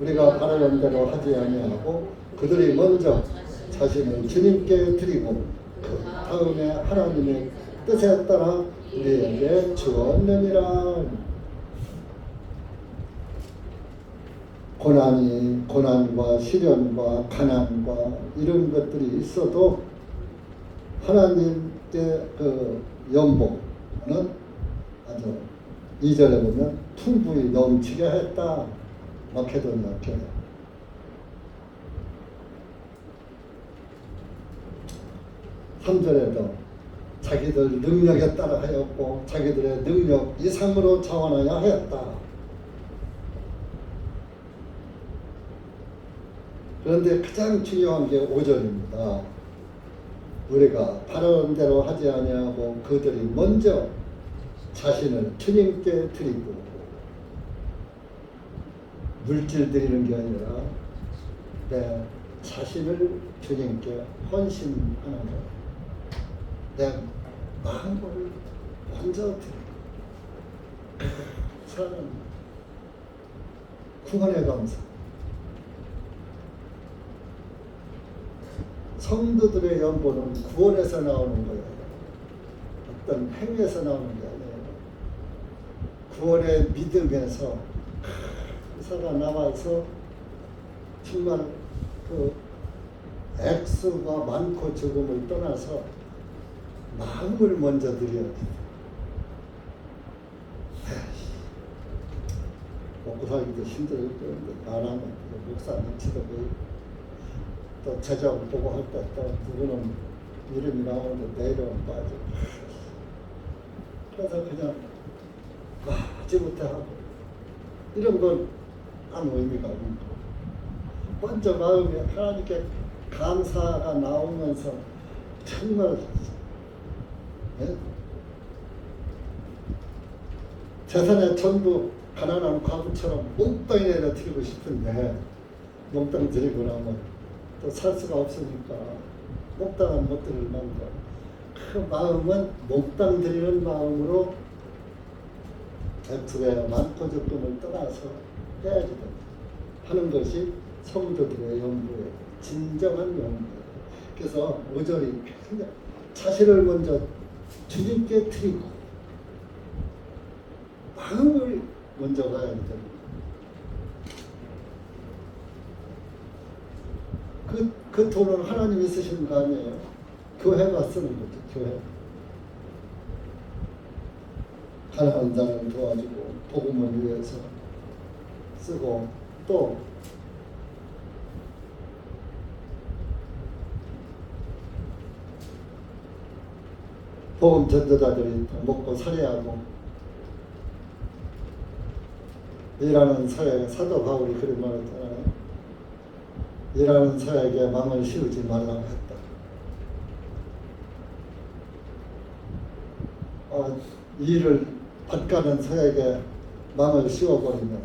우리가 바라는 대로 하지 아니하고 그들이 먼저 자신을 주님께 드리고 그 다음에 하나님의 뜻에 따라 우리에게 주었느니라. 고난과 시련과 가난과 이런 것들이 있어도 하나님의 그 연복은 아주 2절에 보면 풍부히 넘치게 했다. 마케도니아 교회. 3절에도 자기들 능력에 따라 하였고 자기들의 능력 이상으로 자원하여 하였다. 그런데 가장 중요한 게 5절입니다. 우리가 바라는 대로 하지 아니하고 그들이 먼저 자신을 주님께 드리고 물질 드리는 게 아니라 내 자신을 주님께 헌신하는 것. 내 마음을 먼저 드리고 사는 구원의 감사. 성도들의 연보는 구원에서 나오는 거예요. 어떤 행위에서 나오는 게 아니에요. 구원의 믿음에서 의사가 나와서 정말 그 액수가 많고 적음을 떠나서 마음을 먼저 드려야 돼. 먹고 살기도 힘들어요. 나는 목사님 지도고 또 제자를 보고 할 때 또 누구는 이름이 나오는데 내 이름은 빠져. 그래서 그냥 하지못해 하고 이런 건 아무 의미가 없는 거. 먼저 마음에 하나님께 감사가 나오면서 정말 재산의 전부 가난한 과부처럼 몽땅이라도 드리고 싶은데 몽땅 드리고 나면 또 살 수가 없으니까 몽땅은 못 드릴 만도 그 마음은 몽땅 드리는 마음으로 액수가 많고 적금을 떠나서 해야지 된다 하는 것이 성도들의 연구예요. 진정한 연구예요. 그래서 5절이 자신을 먼저 주님께 드리고 마음을 먼저 가야 됩니다. 그 돈은 하나님이 쓰시는 거 아니에요. 교회가 쓰는 거죠. 교회. 가난한 자를 도와주고 복음을 위해서 쓰고 또 복음 전도자들이 먹고 살아야 하고 일하는 사회 사도 바울이 그런 말을 했잖아요. 일하는 사에게 망을 씌우지 말라고 했다. 일을 밭가는 사에게 망을 씌워버리면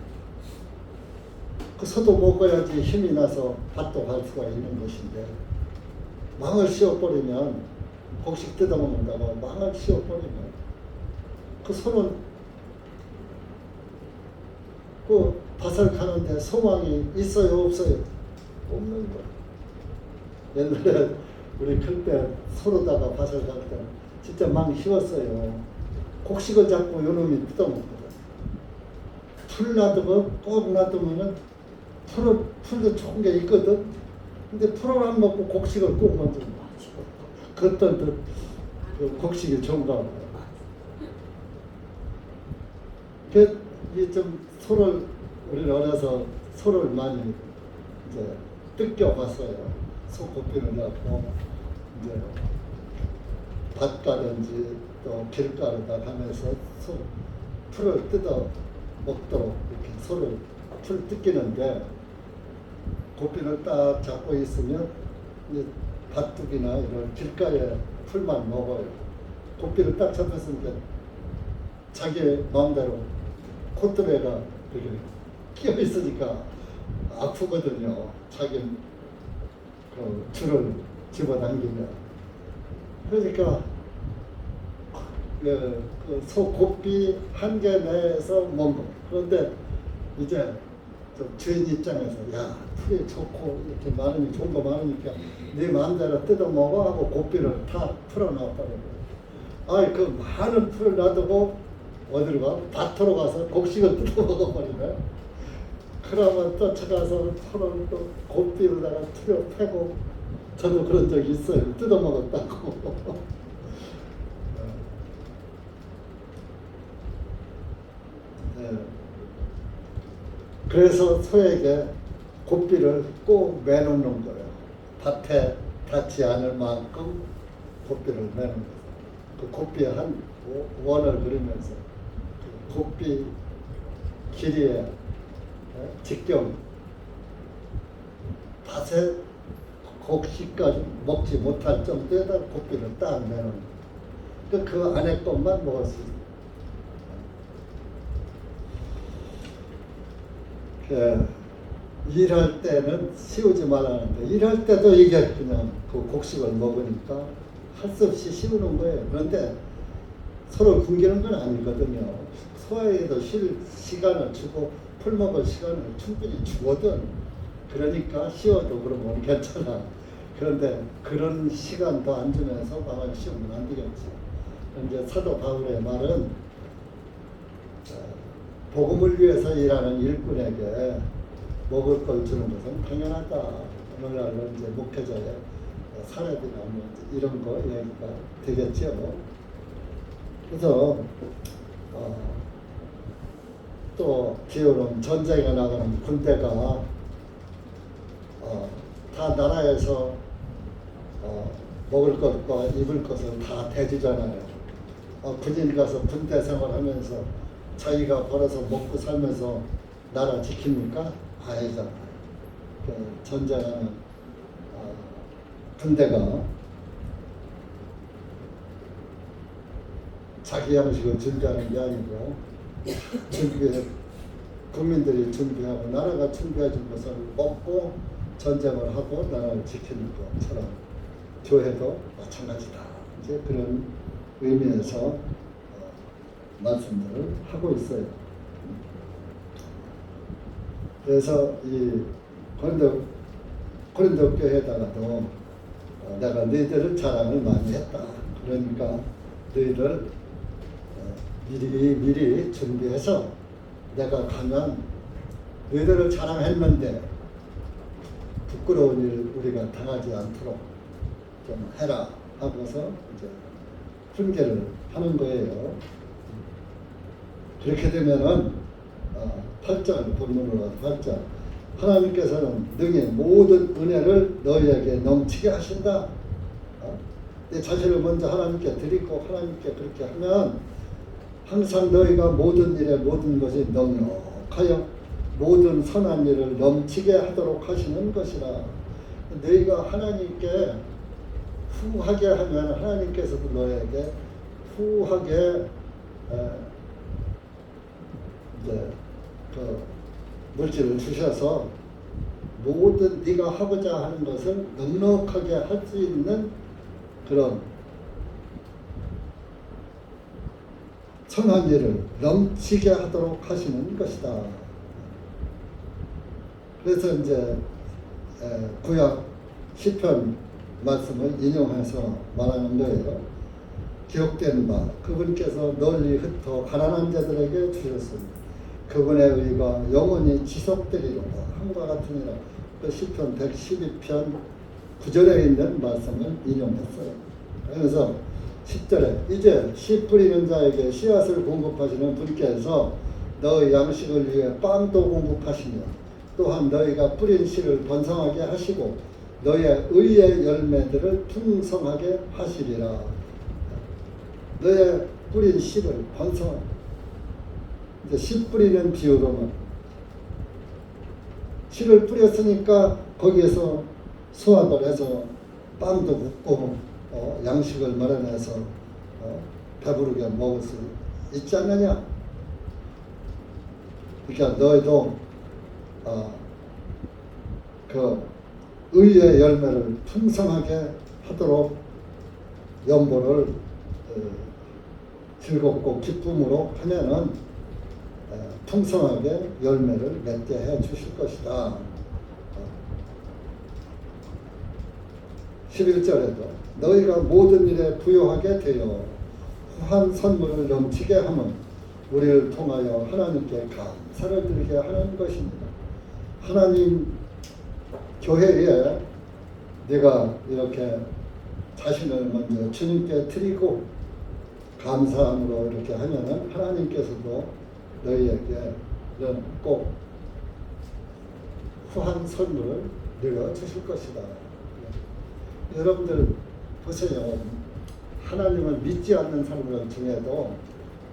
그 서도 먹어야지 힘이 나서 밭도 갈 수가 있는 것인데 망을 씌워버리면 곡식 뜯어먹는다고 망을 씌워버리면 그 소는 그 밭을 가는데 소망이 있어요 없어요? 없는 거. 옛날에 우리 클 때 소로다가 밭을 갈 때 진짜 망 씌웠어요. 곡식을 잡고 요놈이 뜯어먹거든. 풀 놔두고 꼭 놔두면은 풀도 좋은 게 있거든. 근데 풀을 안 먹고 곡식을 꼭 먼저 먹어. 그랬던 그 곡식이 좋은가 봐요. 좀 소를 우리는 어려서 소를 많이 이제 뜯겨봤어요. 소 고삐를 넣고 이제 밭 가든지 또 길가르다 가면서 풀을 뜯어 먹도록 이렇게 소를 풀 뜯기는데 고삐를 딱 잡고 있으면 밭둑이나 이런 길가에 풀만 먹어요. 고삐를 딱 잡혔으니까 자기 마음대로 콧대가 이렇게 끼어 있으니까 아프거든요. 자기 그 줄을 집어당기면. 그러니까 소 고삐 한 개 내에서 먹고. 그런데 이제 좀 주인 입장에서 야 풀이 좋고 이렇게 많으니 좋은 거 많으니까 네 마음대로 뜯어 먹어 하고 고삐를 다 풀어놨다고. 아이 그 많은 풀을 놔두고 어디로 가? 밭으로 가서 곡식을 뜯어 먹어버리네. 그러면 또 찾아서 풀을 또 고삐로다가 틀어 패고. 저도 그런 적이 있어요. 뜯어 먹었다고. 네. 그래서 소에게 고삐를 꼭 매놓는 거예요. 밭에 닿지 않을 만큼 고삐를 매는 거예요. 그 고삐에 한 원을 그리면서 그 고삐 길이에 직경 밭에 곡식까지 먹지 못할 정도에다 고삐를 딱 매는 거예요. 그 안에 것만 먹을 수 있어요. 일할 때는 씌우지 말라는데 일할 때도 이게 그냥 그 곡식을 먹으니까 할 수 없이 씌우는 거예요. 그런데 서로 굶기는 건 아니거든요. 소에게도 쉴 시간을 주고 풀 먹을 시간을 충분히 주거든. 그러니까 씌워도 그러면 괜찮아. 그런데 그런 시간도 안 주면서 방을 씌우면 안 되겠지. 이제 사도 바울의 말은 복음을 위해서 일하는 일꾼에게 먹을 걸 주는 것은 당연하다. 오늘날은 이제 목회자의 사례비나 뭐 이런 거 얘기가 되겠죠. 그래서 또 기울은 전쟁에 나가는 군대가 다 나라에서 먹을 것과 입을 것을 다 대주잖아요. 군인 가서 군대 생활하면서 자기가 벌어서 먹고 살면서 나라 지킵니까? 아니잖아요. 전쟁하는 군대가 자기 양식을 준비하는 게 아니고 국민들이 준비하고 나라가 준비해 준 것을 먹고 전쟁을 하고 나라를 지키는 것처럼 교회도 마찬가지다. 이제 그런 의미에서 말씀들을 하고 있어요. 그래서 이 고린도 교회에다가도 내가 너희들을 자랑을 많이 했다. 그러니까 너희들 미리 준비해서 내가 가면 너희들을 자랑했는데 부끄러운 일 우리가 당하지 않도록 좀 해라 하고서 이제 훈계를 하는 거예요. 그렇게 되면은 8절 본문으로 8절 하나님께서는 능히 모든 은혜를 너희에게 넘치게 하신다. 내 자신을 먼저 하나님께 드리고 하나님께 그렇게 하면 항상 너희가 모든 일에 모든 것이 넉넉하여 모든 선한 일을 넘치게 하도록 하시는 것이라. 너희가 하나님께 후하게 하면 하나님께서도 너희에게 후하게 이제 그 물질을 주셔서 모든 네가 하고자 하는 것을 넉넉하게 할 수 있는 그런 선한 일을 넘치게 하도록 하시는 것이다. 그래서 이제 구약 시편 말씀을 인용해서 말하는 거예요. 기록된 바 그분께서 널리 흩어 가난한 자들에게 주셨습니다. 그분의 의가 영원히 지속되리로다. 함과 같으니라. 그 시편 112편 9절에 있는 말씀을 인용했어요. 그래서 10절에 이제 씨 뿌리는 자에게 씨앗을 공급하시는 분께서 너희 양식을 위해 빵도 공급하시며 또한 너희가 뿌린 씨를 번성하게 하시고 너희의 의의 열매들을 풍성하게 하시리라. 너의 뿌린 씨를 번성하게. 이제 씨 뿌리는 비유로는 씨를 뿌렸으니까 거기에서 수확을 해서 빵도 굽고 양식을 마련해서 배부르게 먹을 수 있지 않느냐. 그러니까 너희도 그 의의 열매를 풍성하게 하도록 연보를 즐겁고 기쁨으로 하면은 풍성하게 열매를 맺게 해 주실 것이다. 11절에도 너희가 모든 일에 부요하게 되어 후한 선물을 넘치게 하면 우리를 통하여 하나님께 감사를 드리게 하는 것입니다. 하나님 교회에 네가 이렇게 자신을 먼저 주님께 드리고 감사함으로 이렇게 하면은 하나님께서도 너희에게 꼭 후한 선물을 내려 주실 것이다. 여러분들 보세요. 하나님을 믿지 않는 사람들 중에도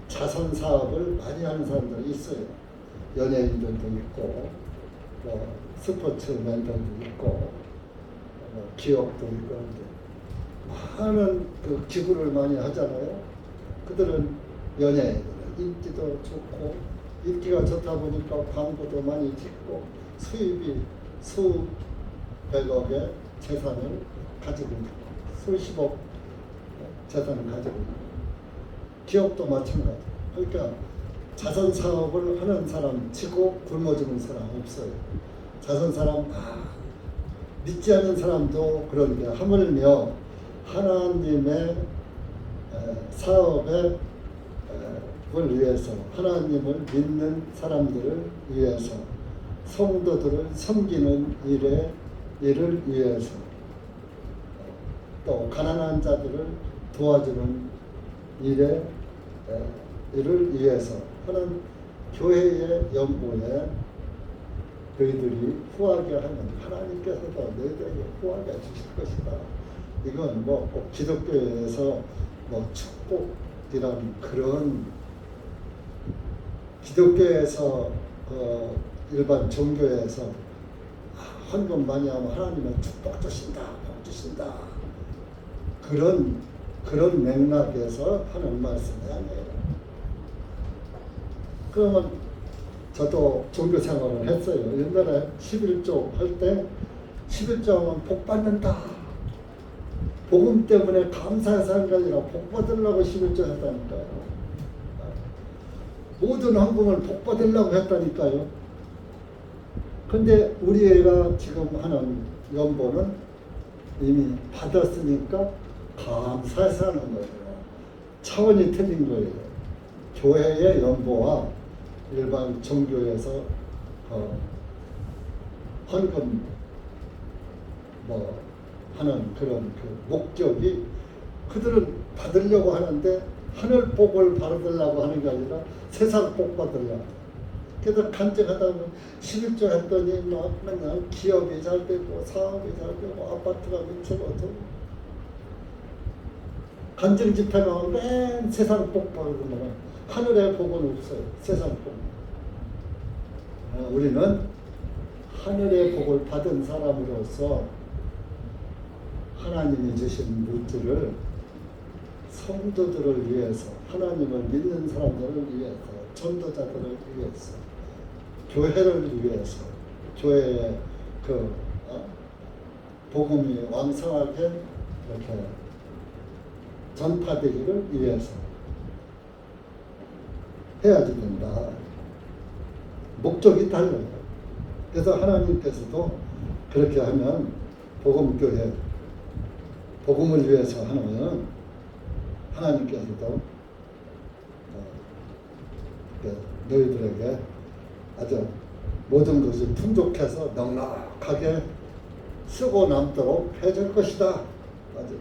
자선 사업을 많이 하는 사람들이 있어요. 연예인들도 있고, 스포츠맨들도 있고, 기업도 있고, 많은 그 기부를 많이 하잖아요. 그들은 연예인들 인기도 좋고, 인기가 좋다 보니까 광고도 많이 찍고, 수입이 수백억의 재산을 가지고 있고, 수십억 재산을 가지고 있고, 기업도 마찬가지. 그러니까 자선 사업을 하는 사람 치고 굶어 죽는 사람 없어요. 자선 사람 믿지 않는 사람도 그런데 하물며 하나님의 사업을 위해서 하나님을 믿는 사람들을 위해서 성도들을 섬기는 일을 위해서 또 가난한 자들을 도와주는 일을 위해서 하는 교회의 연보에 너희들이 후하게 하면 하나님께서도 너희들에게 후하게 주실 것이다. 이건 꼭 기독교에서 축복이란 그런 기독교에서 일반 종교에서 헌금 많이 하면 하나님은 축복 주신다, 복 주신다. 그런 맥락에서 하는 말씀이 아니에요. 그러면 저도 종교 생활을 했어요. 옛날에 11조 할 때 11조 하면 복 받는다. 복음 때문에 감사해서 하는 게 아니라 복 받으려고 11조 했다니까요. 모든 헌금을 복 받으려고 했다니까요. 근데 우리 애가 지금 하는 연보는 이미 받았으니까 감사해서 하는 거예요. 차원이 틀린 거예요. 교회의 연보와 일반 종교에서 헌금 하는 그런 그 목적이 그들은 받으려고 하는데 하늘 복을 받으려고 하는 게 아니라 세상 복 받으려고. 그래서 간증하다 보면 11조 했더니 맨날 기업이 잘 되고 사업이 잘 되고 아파트가 미쳐가지고 간증 집회만 맨 세상 복 받으면 하늘의 복은 없어요. 세상 복. 우리는 하늘의 복을 받은 사람으로서 하나님이 주신 물질을 성도들을 위해서, 하나님을 믿는 사람들을 위해서, 전도자들을 위해서, 교회를 위해서, 교회의 복음이 왕성하게 이렇게 전파되기를 위해서 해야지 된다. 목적이 달라요. 그래서 하나님께서도 그렇게 하면 복음교회, 복음을 위해서 하면 하나님께서도 너희들에게 아주 모든 것이 풍족해서 넉넉하게 쓰고 남도록 해줄 것이다. 아주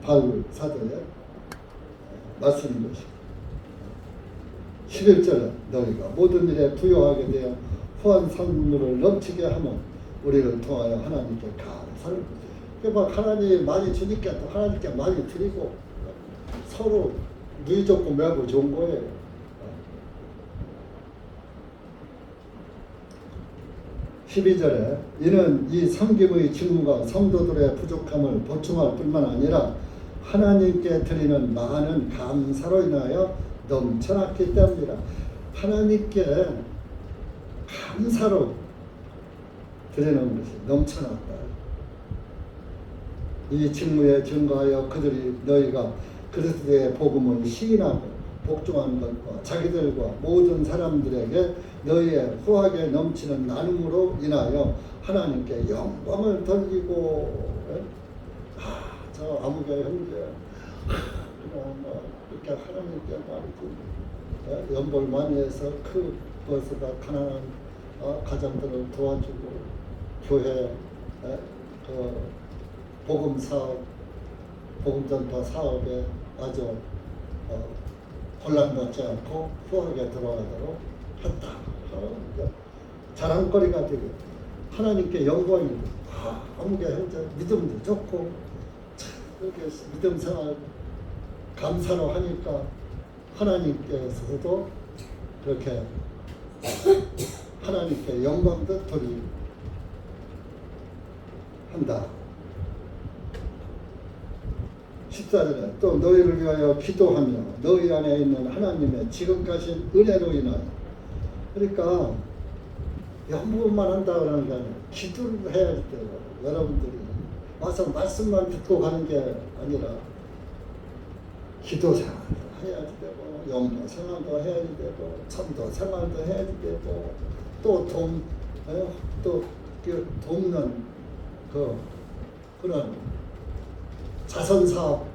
바울 사도의 말씀인 것입니다. 11절에 너희가 모든 일에 부요하게 되어 후한 선물을 넘치게 하면 우리를 통하여 하나님께 감사를. 그러니까 하나님이 많이 주니까 또 하나님께 많이 드리고 서로 누이 좋고 매고 좋은 거예요. 12절에 이는 이 섬김의 직무가 성도들의 부족함을 보충할 뿐만 아니라 하나님께 드리는 많은 감사로 인하여 넘쳐났기 때문이라. 하나님께 감사로 드리는 것이 넘쳐났다. 이 직무에 증거하여 그들이 너희가 그리스도의 복음을 시인하고 복종하는 것과 자기들과 모든 사람들에게 너희의 후하게 넘치는 나눔으로 인하여 하나님께 영광을 돌리고. 저 아무개 형제 이렇게 하나님께 말이지 연볼 많이 해서 그것보다 가난한 가정들을 도와주고 교회 그 복음 사업, 복음 전파 사업에 아주 혼란받지 않고 후하게 들어가도록 했다. 자랑거리가 되고 하나님께 영광이고 아무개 형제 믿음도 좋고 이렇게 믿음 생활 감사로 하니까 하나님께서도 그렇게 하나님께 영광도 돌이 한다. 14절에 또 너희를 위하여 기도하며 너희 안에 있는 하나님의 지극하신 은혜로 인하여. 그러니까 연구만 한다 그러는 게 아니라 기도를 해야 돼요. 여러분들이 와서 말씀만 듣고 가는 게 아니라 기도 생활도 해야지 되고 연구 생활도 해야지 되고 전도 생활도 해야지 되고 또 돕는 그런 자선 사업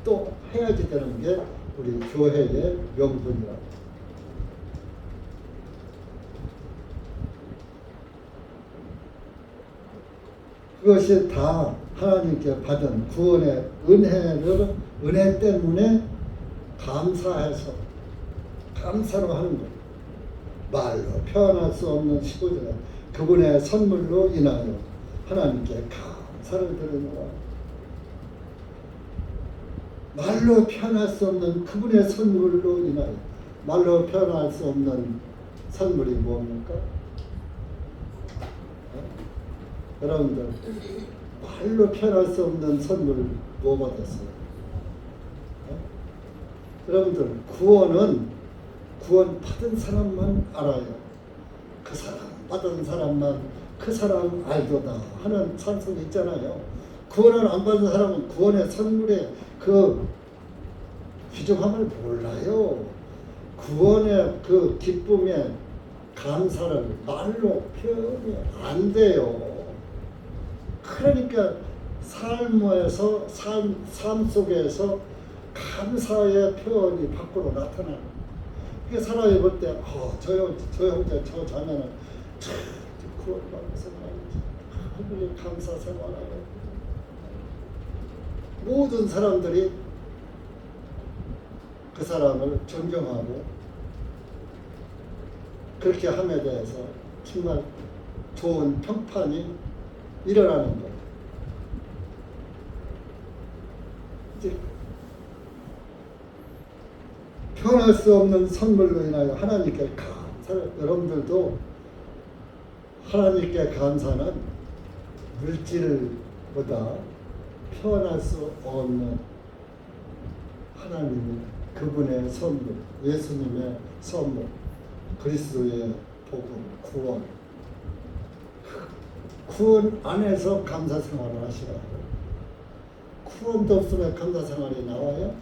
또 해야지 되는 게 우리 교회의 명분이라. 그것이 다 하나님께 받은 구원의 은혜 때문에 감사해서 감사로 하는 것. 말로 표현할 수 없는 15절에 그분의 선물로 인하여 하나님께 감사를 드리노라. 말로 표현할 수 없는 그분의 선물로 인하여. 말로 표현할 수 없는 선물이 뭡니까? 여러분들 말로 표현할 수 없는 선물을 뭐 받았어요? 여러분들 구원 받은 사람만 알아요. 그 사람 받은 사람만 그 사람 알도다 하는 찬송이 있잖아요. 구원을 안 받은 사람은 구원의 선물의 그 귀중함을 몰라요. 구원의 그 기쁨의 감사를 말로 표현이 안 돼요. 그러니까 삶 속에서 감사의 표현이 밖으로 나타나는. 그게 사람이 볼 때, 저 형제, 저 자매는 참 구원받아서 말이지. 하늘의 감사 생활하고. 모든 사람들이 그 사람을 존경하고 그렇게 함에 대해서 정말 좋은 평판이 일어나는 거예요. 이제 표현할 수 없는 선물로 인하여 하나님께 감사를. 여러분들도 하나님께 감사는 물질보다 표현할 수 없는 하나님의 그분의 선물, 예수님의 선물, 그리스도의 복음, 구원 안에서 감사 생활을 하시라고. 구원도 없으면 감사 생활이 나와요?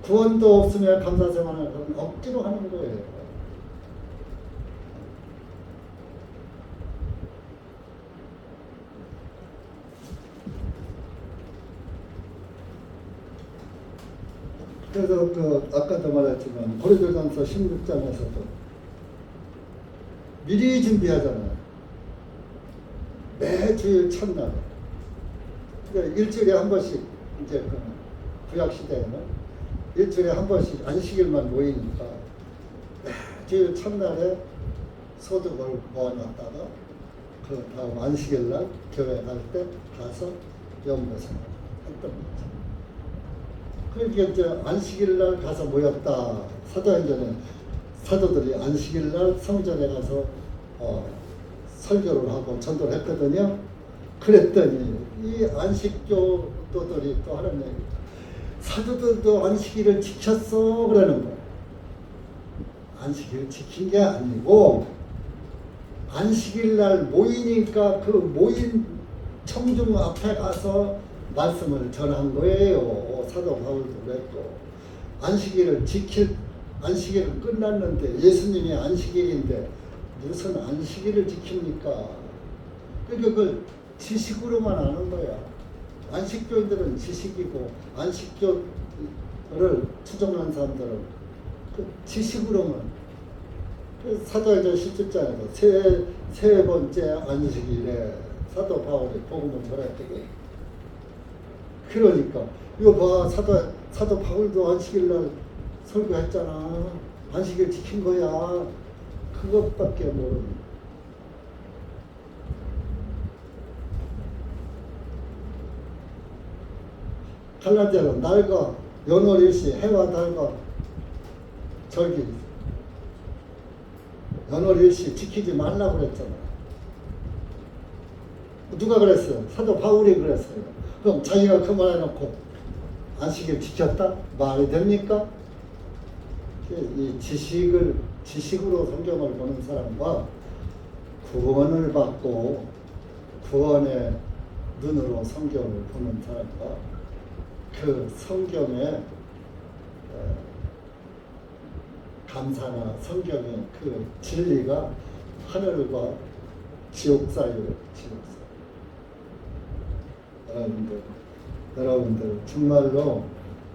구원도 없으면 감사 생활을 억지로 하는 거예요. 그래서 아까도 말했지만 고린도전서 16장에서도 미리 준비하잖아요. 매 주일 첫날. 그러니까 일주일에 한 번씩, 이제 구약 시대에는 일주일에 한 번씩 안식일만 모이니까 매 주일 첫날에 소득을 모아놨다가 그 다음 안식일날 교회 갈 때 가서 연구생활 했던 거죠. 그러니까 이제 안식일날 가서 모였다. 사도행전에 사도들이 안식일날 성전에 가서 설교를 하고 전도를 했거든요. 그랬더니 이 안식교도들이 또 하는 얘기. 사도들도 안식일을 지켰어 그러는 거예요. 안식일을 지킨 게 아니고 안식일 날 모이니까 그 모인 청중 앞에 가서 말씀을 전한 거예요. 사도 바울도 그랬고 안식일은 끝났는데 예수님이 안식일인데 무슨 안식일을 지킵니까? 그러니까 그걸 지식으로만 아는 거야. 안식교인들은 지식이고 안식교를 추종하는 사람들은 그 지식으로만. 사도행전 17장에서 세 번째 안식일에 사도 바울이 복음을 전했거든. 그러니까 이거 봐, 사도 바울도 안식일 날 설교했잖아. 안식일 지킨 거야. 그것밖에 모르는. 갈라디아는 날과 연월일시 해와 달과 절기 연월일시 지키지 말라고 그랬잖아. 누가 그랬어요? 사도 바울이 그랬어요. 그럼 자기가 그 말 해놓고 안식일 지켰다? 말이 됩니까? 이 지식으로 성경을 보는 사람과 구원을 받고 구원의 눈으로 성경을 보는 사람과 그 성경의 감사나 성경의 그 진리가 하늘과 지옥 사이에 여러분들 정말로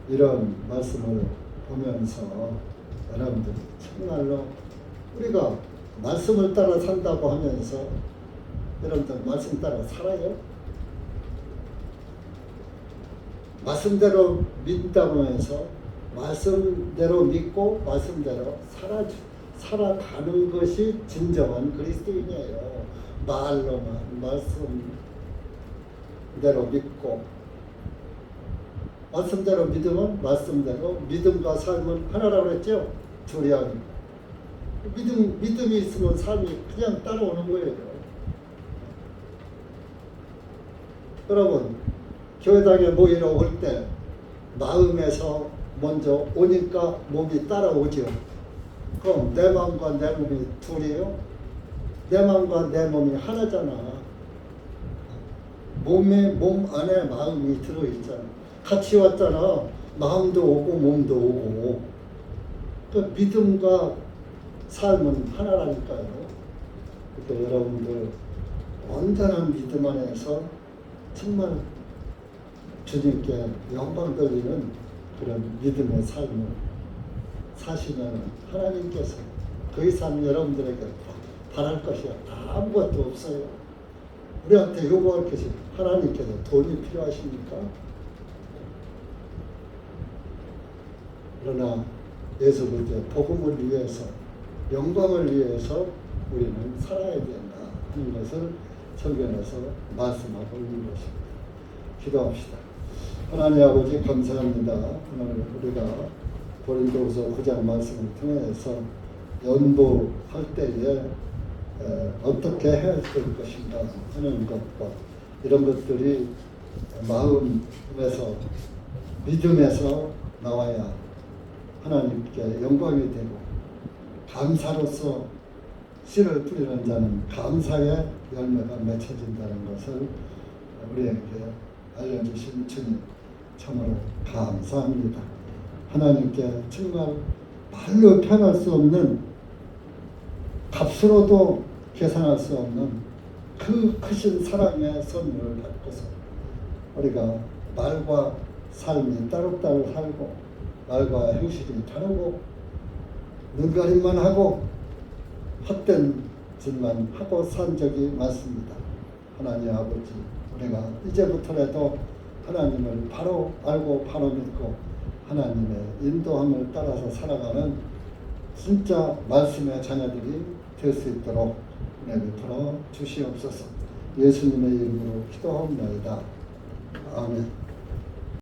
이런 말씀을 보면서 여러분들 정말로 우리가 말씀을 따라 산다고 하면서 여러분들 말씀 따라 살아요? 말씀대로 믿다고 하면서 말씀대로 믿고 말씀대로 살아가는 것이 진정한 그리스도인이에요. 말로만 말씀대로 믿고 말씀대로 믿으면 말씀대로 믿음과 삶은 하나라고 했죠. 둘이 아니고 믿음이 있으면 삶이 그냥 따라오는 거예요. 여러분 교회당에 모이러 올 때 마음에서 먼저 오니까 몸이 따라오죠. 그럼 내 마음과 내 몸이 둘이에요? 내 마음과 내 몸이 하나잖아. 몸 안에 마음이 들어있잖아. 같이 왔잖아. 마음도 오고 몸도 오고. 그 믿음과 삶은 하나라니까요. 그러니까 여러분들 온전한 믿음 안에서 정말 주님께 영광 돌리는 그런 믿음의 삶을 사시면 하나님께서 그 이상 여러분들에게 바랄 것이 아무것도 없어요. 우리한테 요구할 것이 하나님께서 돈이 필요하십니까? 그러나 예수 그리스도의 복음을 위해서 영광을 위해서 우리는 살아야 된다 하는 것을 성경에서 말씀하고 있는 것입니다. 기도합시다. 하나님 아버지 감사합니다. 하나님 우리가 고린도후서 9장 말씀을 통해서 연보할 때에 어떻게 해야 될 것인가 하는 것과 이런 것들이 마음에서 믿음에서 나와야 하나님께 영광이 되고 감사로서 씨를 뿌리는 자는 감사의 열매가 맺혀진다는 것을 우리에게 알려주신 주님 참으로 감사합니다. 하나님께 정말 말로 표현할 수 없는 값으로도 계산할 수 없는 그 크신 사랑의 선물을 받고서 우리가 말과 삶이 따로따로 살고 말과 행실이 다르고 눈가림만 하고 헛된 짓만 하고 산 적이 많습니다. 하나님 아버지 우리가 이제부터라도 하나님을 바로 알고 바로 믿고 하나님의 인도함을 따라서 살아가는 진짜 말씀의 자녀들이 될 수 있도록 은혜를 풀어 주시옵소서. 예수님의 이름으로 기도하옵나이다. 아멘.